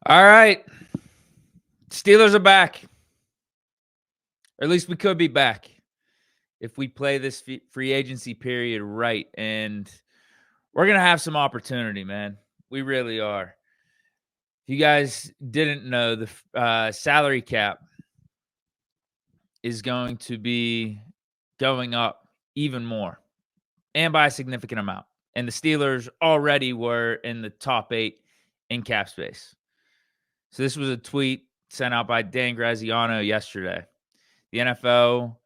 All right. Steelers are back. Or at least we could be back if we play this free agency period right. And we're going to have some opportunity, man. We really are. If you guys didn't know, the salary cap is going to be going up even more and by a significant amount. And the Steelers already were in the top 8 in cap space. So this was a tweet sent out by Dan Graziano yesterday. The NFL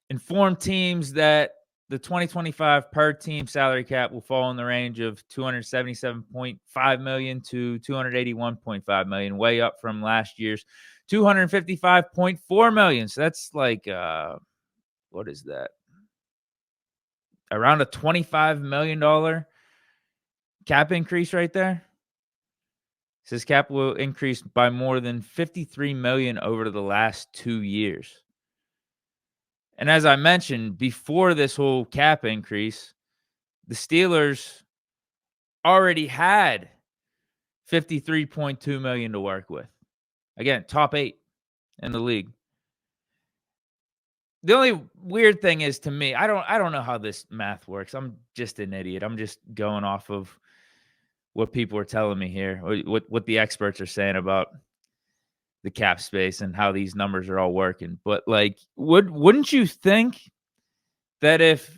informed teams that the 2025 per team salary cap will fall in the range of $277.5 million to $281.5 million, way up from last year's $255.4 million. So that's like, what is that? Around a $25 million cap increase right there. It says cap will increase by more than $53 million over the last 2 years. And as I mentioned, before this whole cap increase, the Steelers already had $53.2 million to work with. Again, top 8 in the league. The only weird thing is, to me, I don't know how this math works. I'm just an idiot. I'm just going off of what people are telling me here, what the experts are saying about the cap space and how these numbers are all working. But like, wouldn't you think that if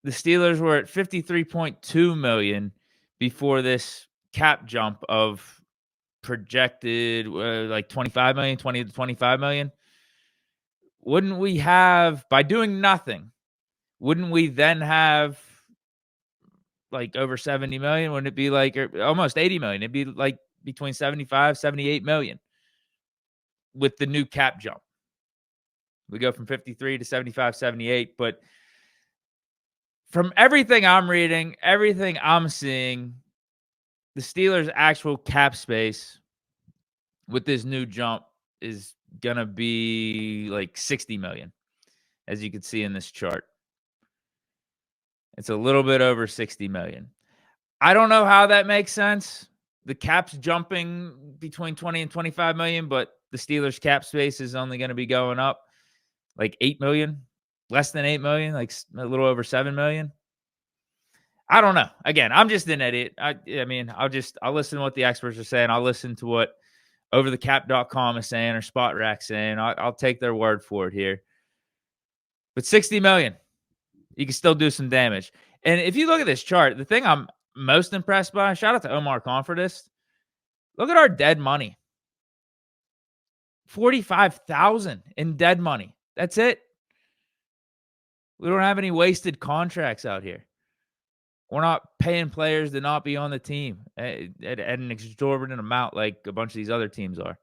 the Steelers were at $53.2 million before this cap jump of projected like 25 million, 20 to 25 million, wouldn't we have, by doing nothing, wouldn't we then have like over 70 million? Wouldn't it be like almost 80 million? It'd be like between 75, 78 million with the new cap jump. We go from 53 to 75, 78. But from everything I'm reading, everything I'm seeing, the Steelers' actual cap space with this new jump is going to be like 60 million, as you can see in this chart. It's a little bit over 60 million. I don't know how that makes sense. The cap's jumping between 20 and 25 million, but the Steelers' cap space is only going to be going up like 8 million, less than 8 million, like a little over 7 million. I don't know. Again, I'm just an idiot. I mean, I'll listen to what the experts are saying. I'll listen to what overthecap.com is saying or Spot Rack saying. I'll take their word for it here. But 60 million, you can still do some damage. And if you look at this chart, the thing I'm most impressed by, shout out to Omar Khan for this. Look at our dead money. 45,000 in dead money. That's it. We don't have any wasted contracts out here. We're not paying players to not be on the team at an exorbitant amount like a bunch of these other teams are.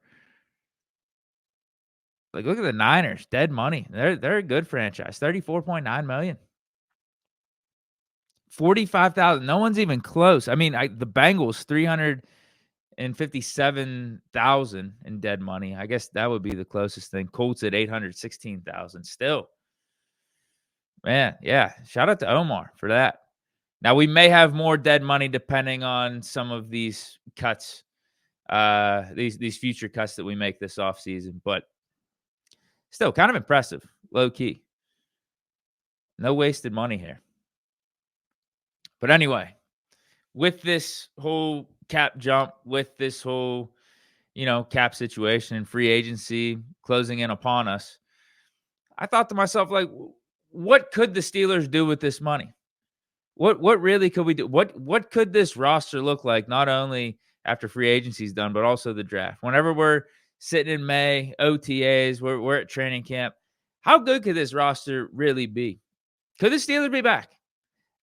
Like, look at the Niners, dead money. They're a good franchise. 34.9 million. 45,000. No one's even close. I mean, the Bengals 357,000 in dead money. I guess that would be the closest thing. Colts at 816,000. Still, man, yeah. Shout out to Omar for that. Now, we may have more dead money depending on some of these cuts, these future cuts that we make this offseason, but still kind of impressive, low key. No wasted money here. But anyway, with this whole cap jump, with this whole, cap situation and free agency closing in upon us, I thought to myself, like, what could the Steelers do with this money? What really could we do? What could this roster look like, not only after free agency is done, but also the draft? Whenever we're sitting in May, OTAs, we're at training camp, how good could this roster really be? Could the Steelers be back?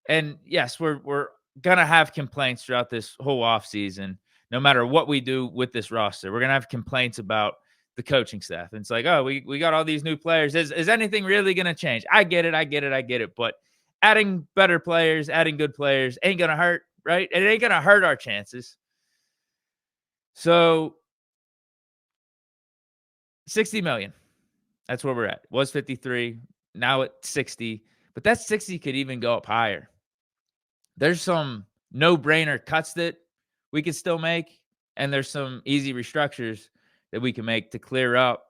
And yes, we're going to have complaints throughout this whole offseason, no matter what we do with this roster. We're going to have complaints about the coaching staff. And it's like, oh, we got all these new players. Is anything really going to change? I get it. But adding better players, adding good players ain't going to hurt, right? It ain't going to hurt our chances. So 60 million. That's where we're at. It was 53. Now it's 60. But that 60 could even go up higher. There's some no-brainer cuts that we could still make. and there's some easy restructures that we can make to clear up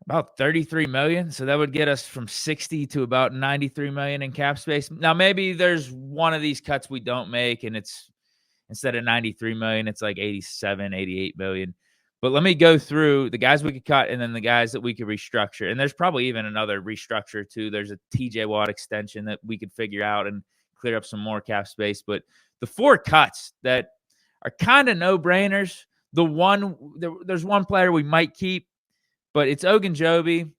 about 33 million. So that would get us from 60 to about 93 million in cap space. Now, maybe there's one of these cuts we don't make, and it's instead of 93 million, it's like 87, 88 million. But let me go through the guys we could cut and then the guys that we could restructure. And there's probably even another restructure too. There's a TJ Watt extension that we could figure out and clear up some more cap space. But the 4 cuts that are kind of no-brainers, there's one player we might keep, but it's Ogunjobi.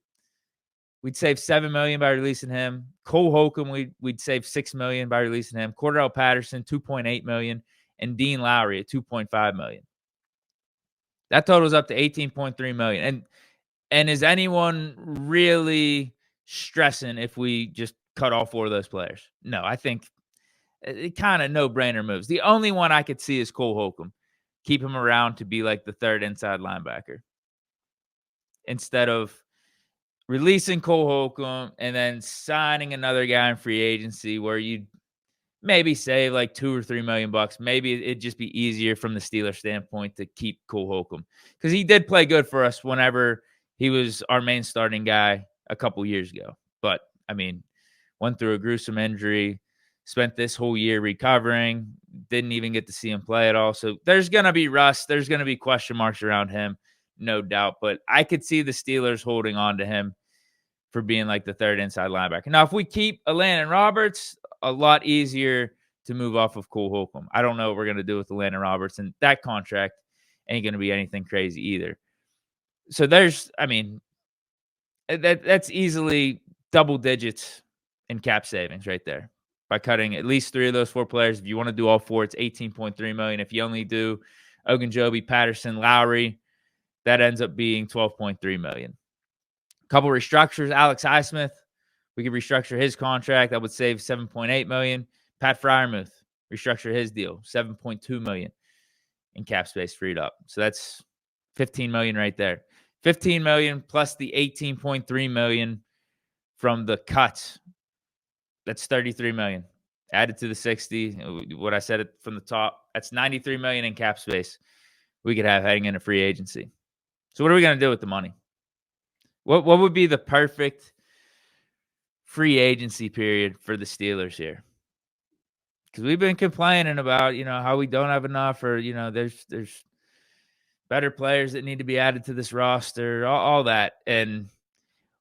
We'd save $7 million by releasing him. Cole Holcomb, we'd save $6 million by releasing him. Cordell Patterson, $2.8 million, and Dean Lowry at $2.5 million. That totals up to $18.3 million. And is anyone really stressing if we just cut all 4 of those players? No, I think it kind of no-brainer moves. The only one I could see is Cole Holcomb. Keep him around to be like the 3rd inside linebacker instead of releasing Cole Holcomb and then signing another guy in free agency where you'd maybe save like $2 or $3 million. Maybe it'd just be easier from the Steelers standpoint to keep Cole Holcomb because he did play good for us whenever he was our main starting guy a couple years ago. But I mean, went through a gruesome injury, spent this whole year recovering, didn't even get to see him play at all. So there's going to be rust. There's going to be question marks around him, no doubt. But I could see the Steelers holding on to him for being like the 3rd inside linebacker. Now, if we keep Elandon Roberts, a lot easier to move off of Cole Holcomb. I don't know what we're going to do with Elandon Roberts, and that contract ain't going to be anything crazy either. So that's easily double digits in cap savings right there by cutting at least 3 of those 4 players. If you want to do all 4, it's $18.3 million. If you only do Ogunjobi, Patterson, Lowry, that ends up being $12.3 million. Couple restructures. Alex Highsmith, we could restructure his contract. That would save $7.8 million. Pat Freiermuth, restructure his deal, $7.2 million in cap space freed up. So that's $15 million right there. $15 million plus the $18.3 million from the cuts. That's $33 million. Added to the 60, what I said from the top, that's $93 million in cap space we could have heading into free agency. So what are we going to do with the money? What would be the perfect free agency period for the Steelers here? Because we've been complaining about, how we don't have enough, or, there's better players that need to be added to this roster, all that. And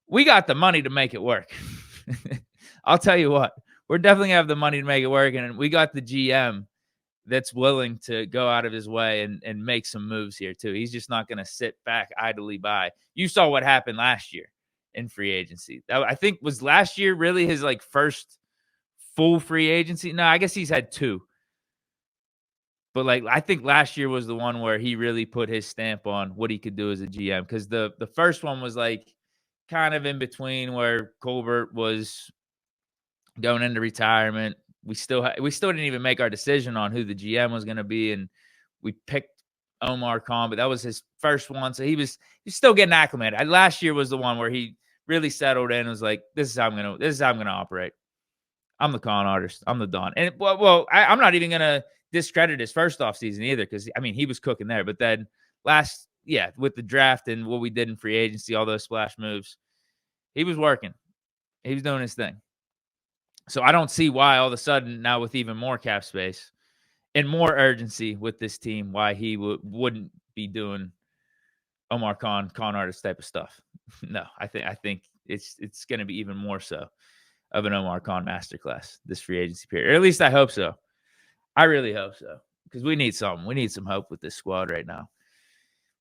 we got the money to make it work. I'll tell you what, we're definitely going to have the money to make it work. And we got the GM that's willing to go out of his way and make some moves here too. He's just not going to sit back idly by. You saw what happened last year in free agency. That, I think, was last year really his first full free agency. No, I guess he's had 2. But I think last year was the one where he really put his stamp on what he could do as a GM. Because the first one was kind of in between, where Colbert was going into retirement. We still didn't even make our decision on who the GM was going to be, and we picked Omar Khan, but that was his first one, so he's still getting acclimated. Last year was the one where he really settled in and was like, "This is how I'm gonna operate. I'm the Khan artist. I'm the Don." And I'm not even gonna discredit his first off season either, because he was cooking there. But then with the draft and what we did in free agency, all those splash moves, he was working. He was doing his thing. So I don't see why all of a sudden now, with even more cap space and more urgency with this team, why he wouldn't be doing Omar Khan artist type of stuff. No, I think it's going to be even more so of an Omar Khan masterclass this free agency period. Or at least I hope so. I really hope so, because we need something. We need some hope with this squad right now.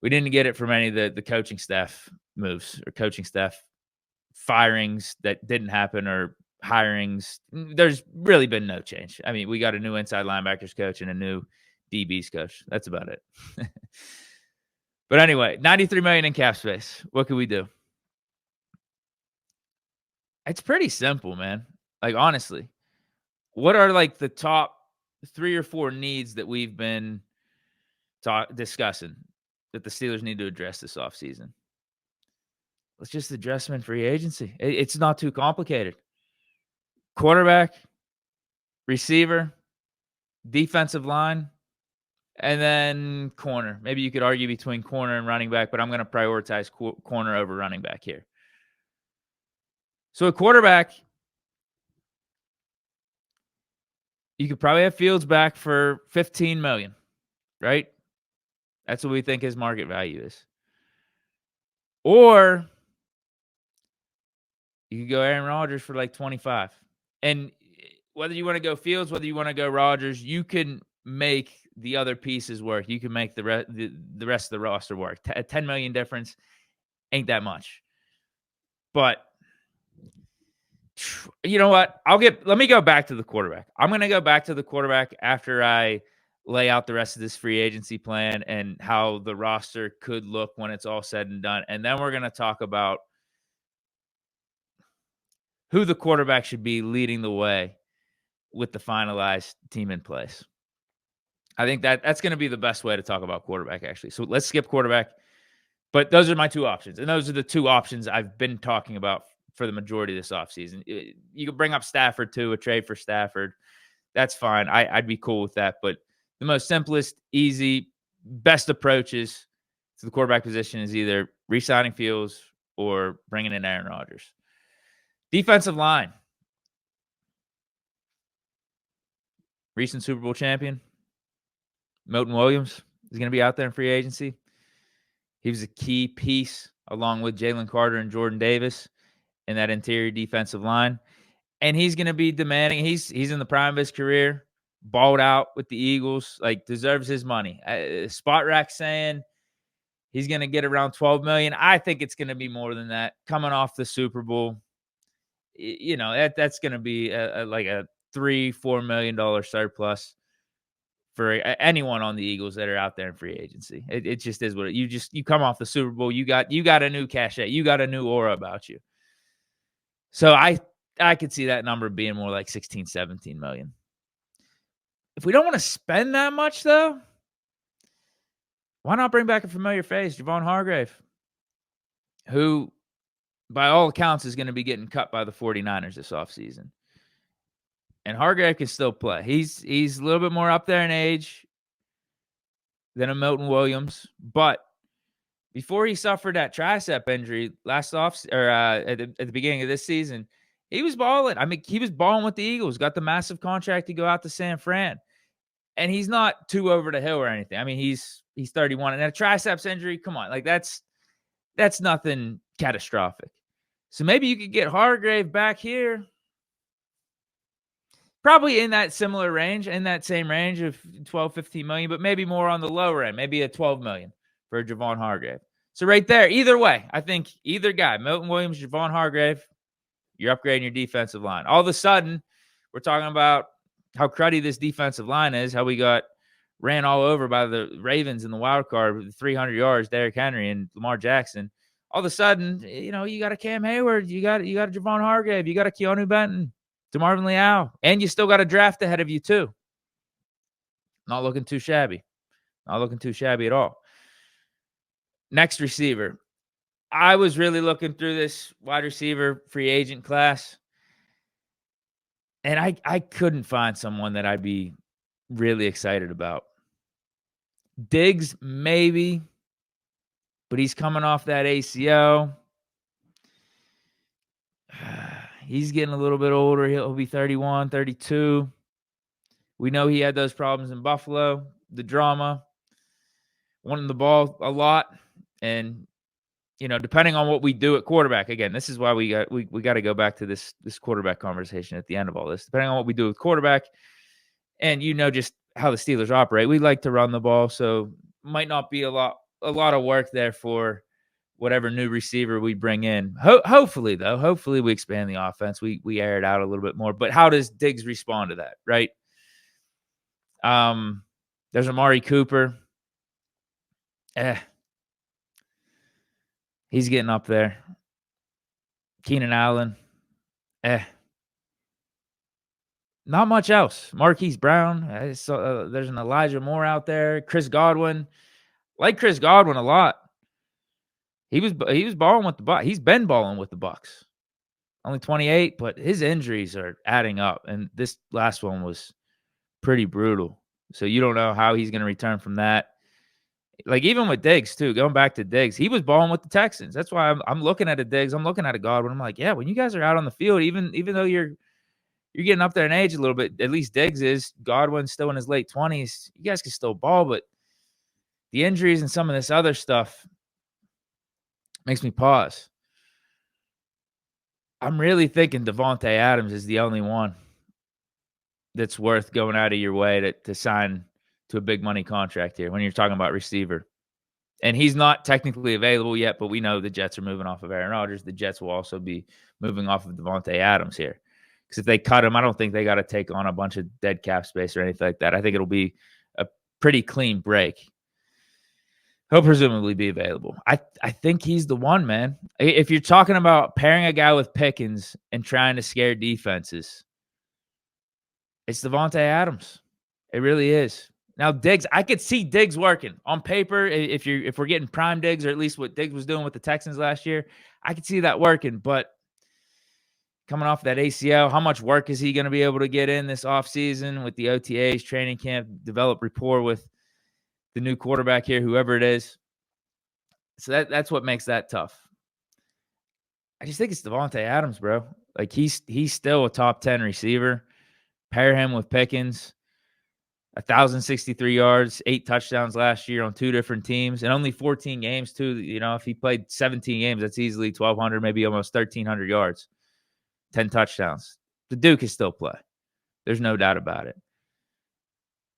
We didn't get it from any of the coaching staff moves or coaching staff firings that didn't happen, or hirings. There's really been no change. We got a new inside linebackers coach and a new DBs coach. That's about it. But anyway, $93 million in cap space. What can we do? It's pretty simple, man. Honestly, what are the top 3 or 4 needs that we've been discussing that the Steelers need to address this offseason? Let's just address them in free agency. It's not too complicated. Quarterback, receiver, defensive line, And then corner. Maybe you could argue between corner and running back, but I'm going to prioritize corner over running back here. So a quarterback, you could probably have Fields back for $15 million, right? That's what we think his market value is. Or you could go Aaron Rodgers for like 25. And whether you want to go Fields, whether you want to go Rodgers, you can make the other pieces work. You can make the rest of the roster work. A $10 million difference ain't that much. But you know what? Let me go back to the quarterback. I'm going to go back to the quarterback after I lay out the rest of this free agency plan and how the roster could look when it's all said and done. And then we're going to talk about who the quarterback should be leading the way with the finalized team in place. I think that's going to be the best way to talk about quarterback, actually. So let's skip quarterback. But those are my two options. And those are the two options I've been talking about for the majority of this offseason. You could bring up Stafford too, a trade for Stafford. That's fine. I'd be cool with that. But the most simplest, easy, best approaches to the quarterback position is either re-signing Fields or bringing in Aaron Rodgers. Defensive line. Recent Super Bowl champion, Milton Williams, is going to be out there in free agency. He was a key piece along with Jalen Carter and Jordan Davis in that interior defensive line. And he's going to be demanding. He's in the prime of his career, balled out with the Eagles, like deserves his money. Spot Rack saying he's going to get around $12 million. I think it's going to be more than that. Coming off the Super Bowl, you know, that's going to be like a $3-4 million surplus for anyone on the Eagles that are out there in free agency. It just is what you come off the Super Bowl. You got a new cachet. You got a new aura about you. So I could see that number being more like 16, 17 million. If we don't want to spend that much, though, why not bring back a familiar face, Javon Hargrave, who, by all accounts, is going to be getting cut by the 49ers this offseason. And Hargrave can still play. He's a little bit more up there in age than a Milton Williams, but before he suffered that tricep injury at the beginning of this season, he was balling. I mean, he was balling with the Eagles, got the massive contract to go out to San Fran. And he's not too over the hill or anything. I mean, he's 31. And a triceps injury, come on, like that's nothing catastrophic. So maybe you could get Hargrave back here. Probably in that similar range, in that same range of 12, 15 million, but maybe more on the lower end, maybe a 12 million for Javon Hargrave. So right there, either way, I think either guy, Milton Williams, Javon Hargrave, you're upgrading your defensive line. All of a sudden, we're talking about how cruddy this defensive line is, how we got ran all over by the Ravens in the wild card with 300 yards, Derrick Henry and Lamar Jackson. All of a sudden, you know, you got a Cam Hayward, you got a Javon Hargrave, you got a Keanu Benton, DeMarvin Leal, and you still got a draft ahead of you too. Not looking too shabby. Not looking too shabby at all. Next receiver. I was really looking through this wide receiver free agent class, and I couldn't find someone that I'd be really excited about. Diggs, maybe, but he's coming off that ACL. He's getting a little bit older. He'll be 31, 32. We know he had those problems in Buffalo, the drama, wanting the ball a lot. And, you know, depending on what we do at quarterback, again, this is why we got to go back to this quarterback conversation at the end of all this. Depending on what we do with quarterback, and you know just how the Steelers operate, we like to run the ball, so might not be a lot of work there for whatever new receiver we bring in. Hopefully, though, we expand the offense. We air it out a little bit more. But how does Diggs respond to that, right? There's Amari Cooper. He's getting up there. Keenan Allen. Not much else. Marquise Brown. There's an Elijah Moore out there. Chris Godwin. Like Chris Godwin a lot. He was balling with the Bucs. He's been balling with the Bucs. Only 28, but his injuries are adding up, and this last one was pretty brutal. So you don't know how he's going to return from that. Like, even with Diggs too, going back to Diggs, he was balling with the Texans. That's why I'm looking at a Diggs. I'm looking at a Godwin. I'm like, yeah, when you guys are out on the field, even though you're getting up there in age a little bit, at least Diggs is. Godwin's still in his late 20s. You guys can still ball, but the injuries and some of this other stuff makes me pause. I'm really thinking Devontae Adams is the only one that's worth going out of your way to sign to a big money contract here when you're talking about receiver. And he's not technically available yet, but we know the Jets are moving off of Aaron Rodgers. The Jets will also be moving off of Devontae Adams here. Because if they cut him, I don't think they got to take on a bunch of dead cap space or anything like that. I think it'll be a pretty clean break. He'll presumably be available. I think he's the one, man. If you're talking about pairing a guy with Pickens and trying to scare defenses, it's Devontae Adams. It really is. Now, Diggs, I could see Diggs working on paper. If we're getting prime Diggs, or at least what Diggs was doing with the Texans last year, I could see that working. But coming off that ACL, how much work is he going to be able to get in this offseason with the OTAs, training camp, develop rapport with the new quarterback here, whoever it is? So that's what makes that tough. I just think it's Devontae Adams, bro. Like, he's still a top 10 receiver. Pair him with Pickens. 1,063 yards, 8 touchdowns last year on 2 different teams, and only 14 games too. You know, if he played 17 games, that's easily 1,200, maybe almost 1,300 yards, 10 touchdowns. The Duke can still play. There's no doubt about it.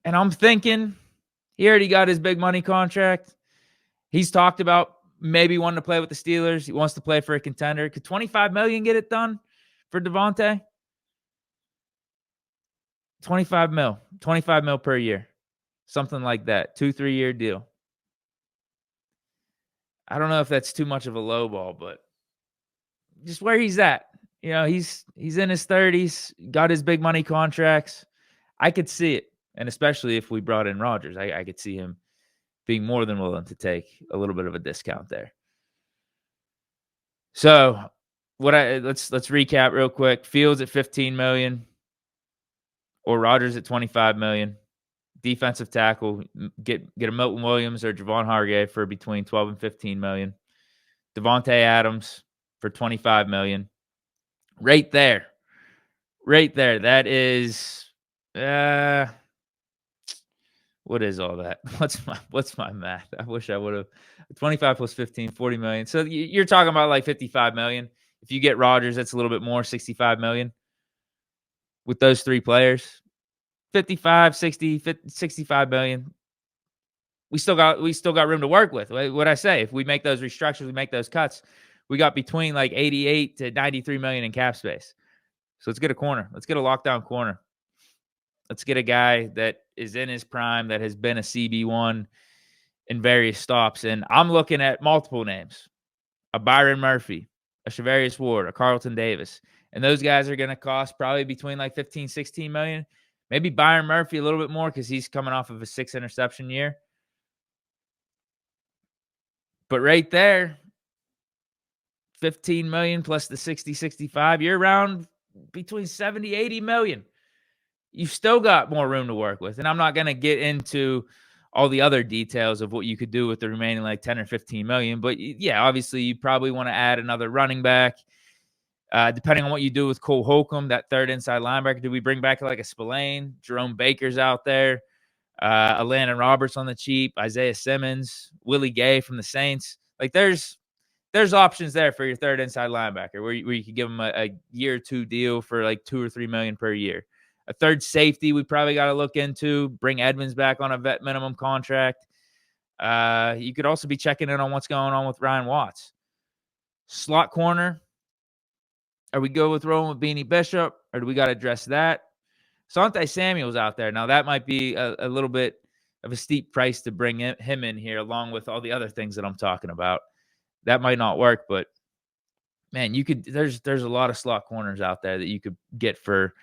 And I'm thinking he already got his big money contract. He's talked about maybe wanting to play with the Steelers. He wants to play for a contender. Could $25 million get it done for Devontae? 25 mil per year, something like that. 2-3 year deal. I don't know if that's too much of a low ball, but just where he's at. You know, he's in his 30s, got his big money contracts. I could see it. And especially if we brought in Rodgers, I could see him being more than willing to take a little bit of a discount there. So let's recap real quick. Fields at 15 million or Rodgers at 25 million. Defensive tackle, get a Milton Williams or Javon Hargrave for between 12 and 15 million. Devontae Adams for 25 million. Right there. That is what is all that? What's my math? I wish I would have. 25 plus 15, 40 million. So you're talking about like 55 million. If you get Rodgers, that's a little bit more, 65 million with those 3 players. 55, 60, 50, 65 million. We still got room to work with. What I say, if we make those restructures, we make those cuts, we got between like 88 to 93 million in cap space. So let's get a corner. Let's get a lockdown corner. Let's get a guy that is in his prime, that has been a CB1 in various stops. And I'm looking at multiple names: a Byron Murphy, a Shavarius Ward, a Carlton Davis. And those guys are going to cost probably between like 15, 16 million. Maybe Byron Murphy a little bit more because he's coming off of a 6 interception year. But right there, 15 million plus the 60, 65, you're around between 70, 80 million. You've still got more room to work with. And I'm not going to get into all the other details of what you could do with the remaining like 10 or 15 million. But yeah, obviously you probably want to add another running back. Depending on what you do with Cole Holcomb, that third inside linebacker. Do we bring back like a Spillane? Jerome Baker's out there. Landon Roberts on the cheap. Isaiah Simmons. Willie Gay from the Saints. Like there's options there for your third inside linebacker where you could give him a year or 2 deal for like 2 or 3 million per year. A third safety we probably got to look into. Bring Edmonds back on a vet minimum contract. You could also be checking in on what's going on with Ryan Watts. Slot corner. Are we good with rolling with Beanie Bishop, or do we got to address that? Asante Samuel's out there. Now, that might be a little bit of a steep price to bring him in here, along with all the other things that I'm talking about. That might not work, but man, you could. There's a lot of slot corners out there that you could get for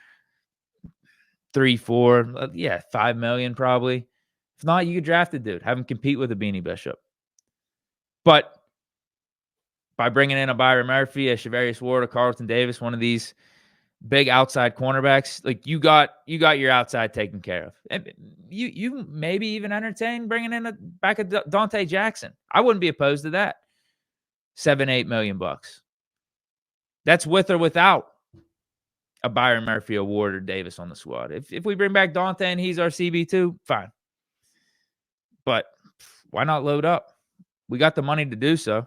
3, 4, 5 million probably. If not, you could draft a dude, have him compete with a Beanie Bishop. But by bringing in a Byron Murphy, a Shavarius Ward, a Carlton Davis, one of these big outside cornerbacks, like you got your outside taken care of. And you maybe even entertain bringing in back a Dante Jackson. I wouldn't be opposed to that. 7-8 million bucks. That's with or without a Byron Murphy, a Ward, or Davis on the squad. If we bring back Dante and he's our CB2, fine. But why not load up? We got the money to do so.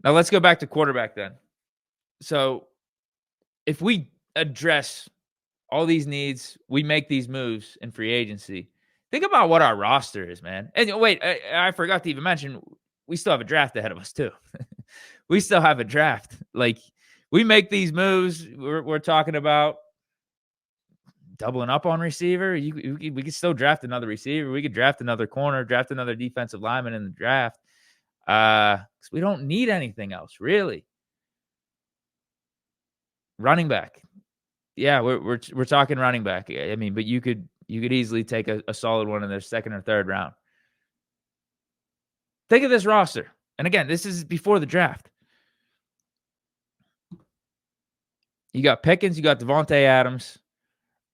Now let's go back to quarterback then. So if we address all these needs, we make these moves in free agency. Think about what our roster is, man. And wait, I forgot to even mention, we still have a draft ahead of us too. We still have a draft. Like, we make these moves, we're talking about doubling up on receiver. We could still draft another receiver. We could draft another corner, draft another defensive lineman in the draft. 'Cause we don't need anything else, really. Running back. Yeah, we're talking running back. I mean, but you could easily take a solid one in the second or third round. Think of this roster. And again, this is before the draft. You got Pickens, you got Devontae Adams,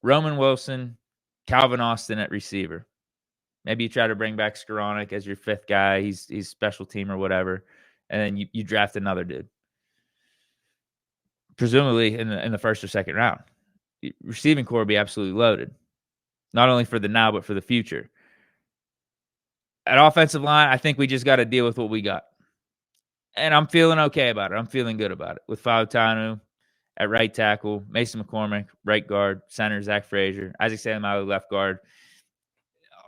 Roman Wilson, Calvin Austin at receiver. Maybe you try to bring back Skoranek as your fifth guy. He's special team or whatever. And then you draft another dude. Presumably in the first or second round. Receiving core will be absolutely loaded. Not only for the now, but for the future. At offensive line, I think we just got to deal with what we got. And I'm feeling okay about it. I'm feeling good about it. With Fautanu at right tackle, Mason McCormick, right guard, center, Zach Frazier, Isaac Seumalo, left guard.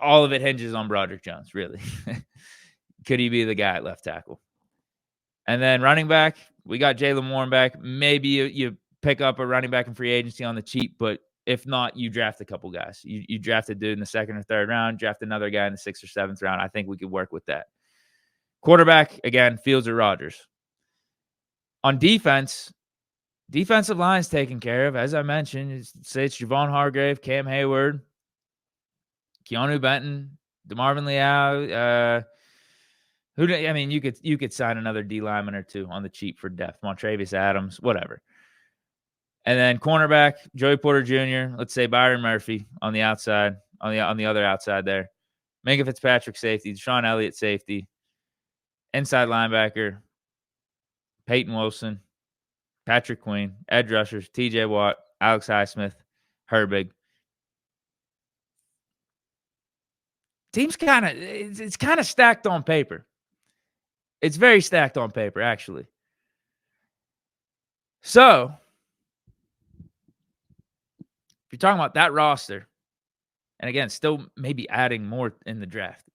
All of it hinges on Broderick Jones, really. Could he be the guy at left tackle? And then running back, we got Jaylen Warren back. Maybe you pick up a running back in free agency on the cheap, but if not, you draft a couple guys. You draft a dude in the second or third round, draft another guy in the sixth or seventh round. I think we could work with that. Quarterback, again, Fields or Rodgers. On defense, defensive line is taken care of. As I mentioned, say it's Javon Hargrave, Cam Hayward, Keanu Benton, DeMarvin Leal. You could sign another D lineman or two on the cheap for depth. Montravius Adams, whatever. And then cornerback, Joey Porter Jr., let's say Byron Murphy on the outside, on the other outside there. Minka Fitzpatrick safety, Deshaun Elliott safety. Inside linebacker, Peyton Wilson, Patrick Queen, edge rushers, TJ Watt, Alex Highsmith, Herbig. Team's it's kind of stacked on paper. It's very stacked on paper, actually. So, if you're talking about that roster, and again, still maybe adding more in the draft,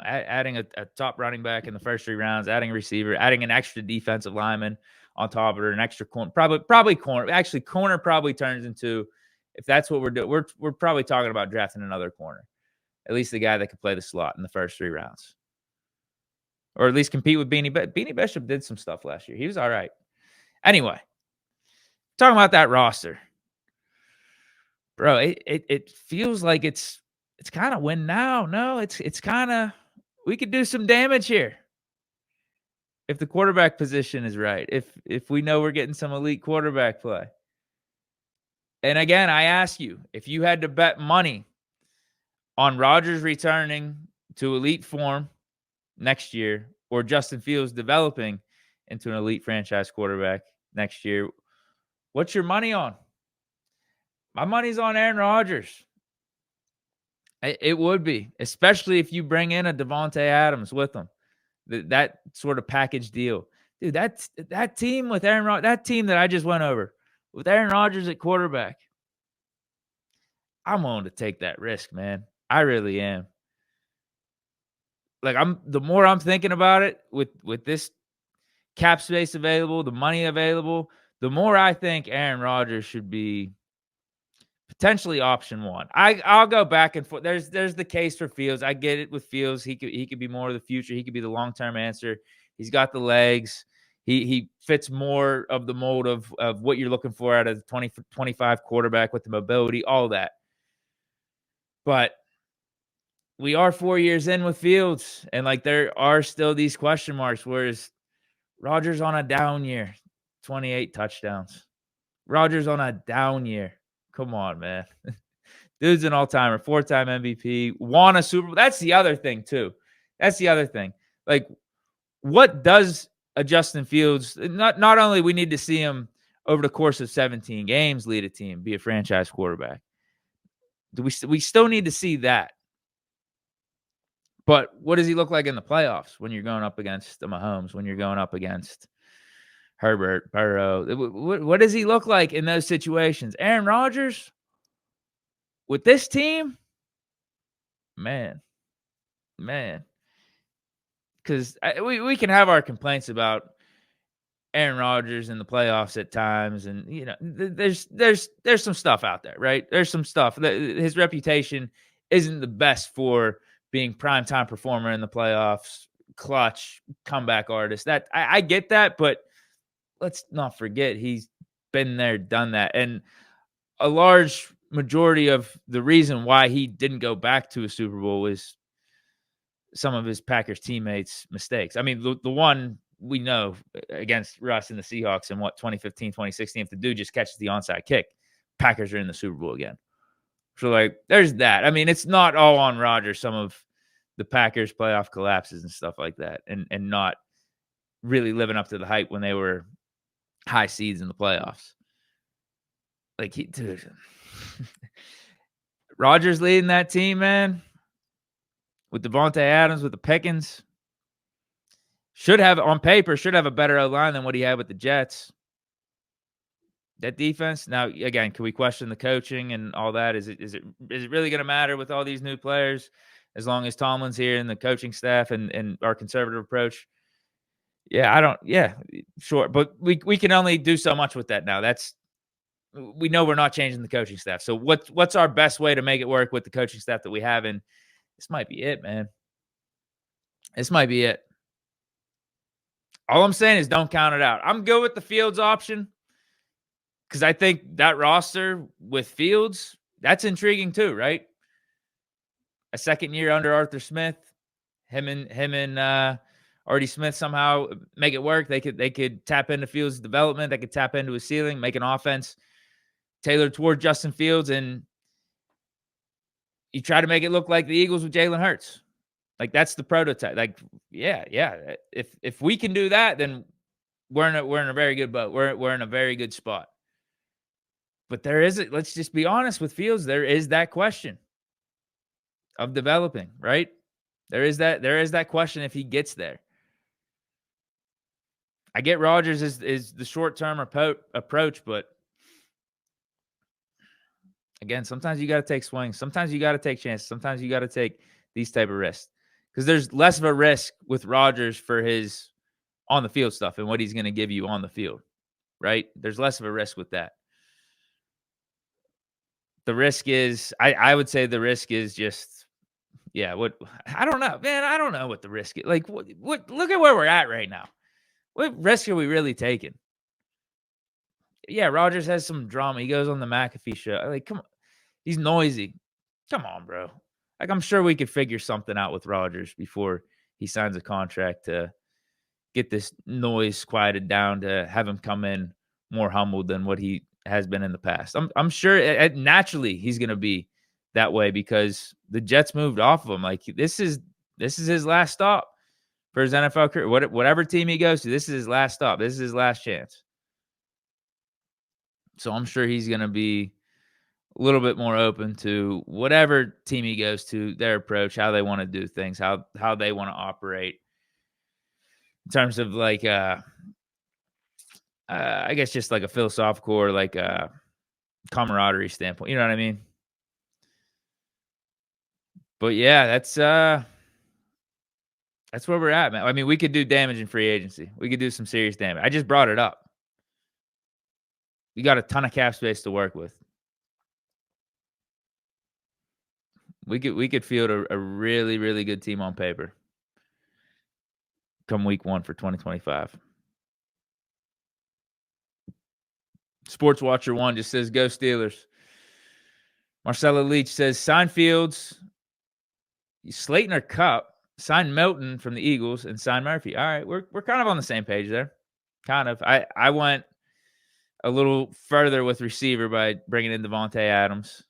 adding a top running back in the first 3 rounds, adding a receiver, adding an extra defensive lineman on top of it, an extra corner, probably corner. Actually, corner probably turns into, if that's what we're doing, we're probably talking about drafting another corner. At least the guy that could play the slot in the first 3 rounds. Or at least compete with Beanie Bishop. Beanie Bishop did some stuff last year. He was all right. Anyway, talking about that roster. Bro, it feels like it's kind of win now. No, it's kind of, we could do some damage here. If the quarterback position is right. If we know we're getting some elite quarterback play. And again, I ask you, if you had to bet money on Rodgers returning to elite form next year, or Justin Fields developing into an elite franchise quarterback next year, what's your money on? My money's on Aaron Rodgers. It would be, especially if you bring in a Devontae Adams with him. That sort of package deal. Dude, that team with Aaron Rodgers, that team that I just went over, with Aaron Rodgers at quarterback, I'm willing to take that risk, man. I really am. Like, the more I'm thinking about it with this cap space available, the money available, the more I think Aaron Rodgers should be potentially option 1. I'll go back and forth. There's the case for Fields. I get it with Fields. He could be more of the future. He could be the long-term answer. He's got the legs. He fits more of the mold of what you're looking for out of the 2025 quarterback with the mobility, all that. But we are 4 years in with Fields, and like there are still these question marks. Whereas Rodgers on a down year, 28 touchdowns. Rodgers on a down year. Come on, man. Dude's an all-timer, 4-time MVP, won a Super Bowl. That's the other thing too. That's the other thing. Like, what does a Justin Fields not only we need to see him over the course of 17 games lead a team, be a franchise quarterback. Do we still need to see that. But what does he look like in the playoffs when you're going up against the Mahomes, when you're going up against Herbert, Burrow? What does he look like in those situations? Aaron Rodgers with this team? Man. Because we can have our complaints about Aaron Rodgers in the playoffs at times, and there's some stuff out there, right? There's some stuff that his reputation isn't the best for being primetime performer in the playoffs, clutch comeback artist. That I get that, but let's not forget he's been there, done that, and a large majority of the reason why he didn't go back to a Super Bowl is some of his Packers teammates' mistakes. I mean, the one we know against Russ and the Seahawks in 2015, 2016, if the dude just catches the onside kick, Packers are in the Super Bowl again. So, like, there's that. I mean, it's not all on Rodgers, some of the Packers playoff collapses and stuff like that, and not really living up to the hype when they were high seeds in the playoffs. Like, dude, Rodgers leading that team, man, with Devontae Adams, with the Pickens, should have a better O-line than what he had with the Jets. That defense. Now, again, can we question the coaching and all that? Is it really going to matter with all these new players as long as Tomlin's here and the coaching staff and our conservative approach? Yeah, sure. But we can only do so much with that now. We know we're not changing the coaching staff. So what's our best way to make it work with the coaching staff that we have? And this might be it, man. This might be it. All I'm saying is don't count it out. I'm good with the Fields option because I think that roster with Fields, that's intriguing too, right? A second year under Arthur Smith, him and Artie Smith somehow make it work. They could tap into Fields' development. They could tap into his ceiling, make an offense tailored toward Justin Fields, and you try to make it look like the Eagles with Jalen Hurts. Like, that's the prototype. Like, yeah. If we can do that, then we're in a very good boat. We're in a very good spot. But let's just be honest with Fields. There is that question of developing, right? There is that question if he gets there. I get Rodgers is the short-term approach, but again, sometimes you got to take swings. Sometimes you got to take chances. Sometimes you got to take these type of risks because there's less of a risk with Rodgers for his on the field stuff and what he's going to give you on the field, right? There's less of a risk with that. The risk is, I would say the risk is just, I don't know, man. I don't know what the risk is. Like, what, look at where we're at right now. What risk are we really taking? Yeah, Rodgers has some drama. He goes on the McAfee show. Like, come on. He's noisy. Come on, bro. Like, I'm sure we could figure something out with Rodgers before he signs a contract to get this noise quieted down, to have him come in more humbled than what he has been in the past. I'm sure naturally he's going to be that way because the Jets moved off of him. Like, this is his last stop for his NFL career. Whatever team he goes to, this is his last stop. This is his last chance. So I'm sure he's going to be a little bit more open to whatever team he goes to, their approach, how they want to do things, how they want to operate in terms of like, I guess just like a philosophical or like a camaraderie standpoint. You know what I mean? But yeah, that's where we're at, man. I mean, we could do damage in free agency. We could do some serious damage. I just brought it up. We got a ton of cap space to work with. We could field a really, really good team on paper come week 1 for 2025. Sports Watcher 1 just says, go Steelers. Marcella Leach says, sign Fields, Slayton or Cup, sign Milton from the Eagles, and sign Murphy. All right, we're kind of on the same page there. Kind of. I went a little further with receiver by bringing in Devontae Adams.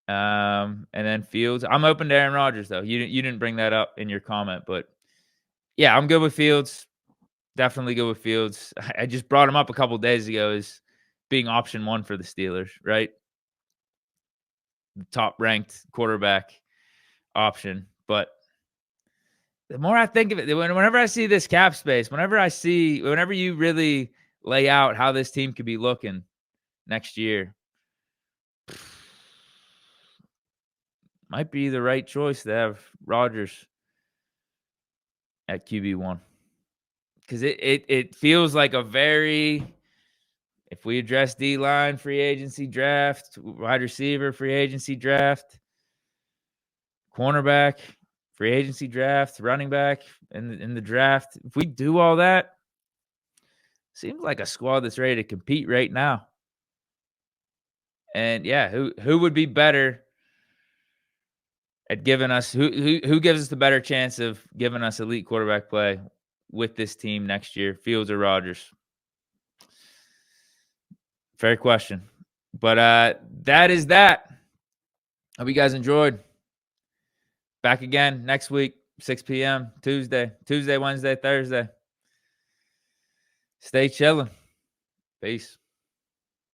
And then Fields. I'm open to Aaron Rodgers though. You didn't bring that up in your comment, but yeah, I'm good with Fields. Definitely good with Fields. I just brought him up a couple days ago as being option 1 for the Steelers, right? The top ranked quarterback option. But the more I think of it, whenever I see this cap space, whenever you really lay out how this team could be looking next year, might be the right choice to have Rodgers at QB1. Because it feels like a very, if we address D-line, free agency draft, wide receiver, free agency draft, cornerback, free agency draft, running back in the draft, if we do all that, seems like a squad that's ready to compete right now. And yeah, who would be better at giving us who gives us the better chance of giving us elite quarterback play with this team next year, Fields or Rodgers? Fair question. But that is that. Hope you guys enjoyed. Back again next week, 6 p.m. Tuesday, Wednesday, Thursday. Stay chilling. Peace.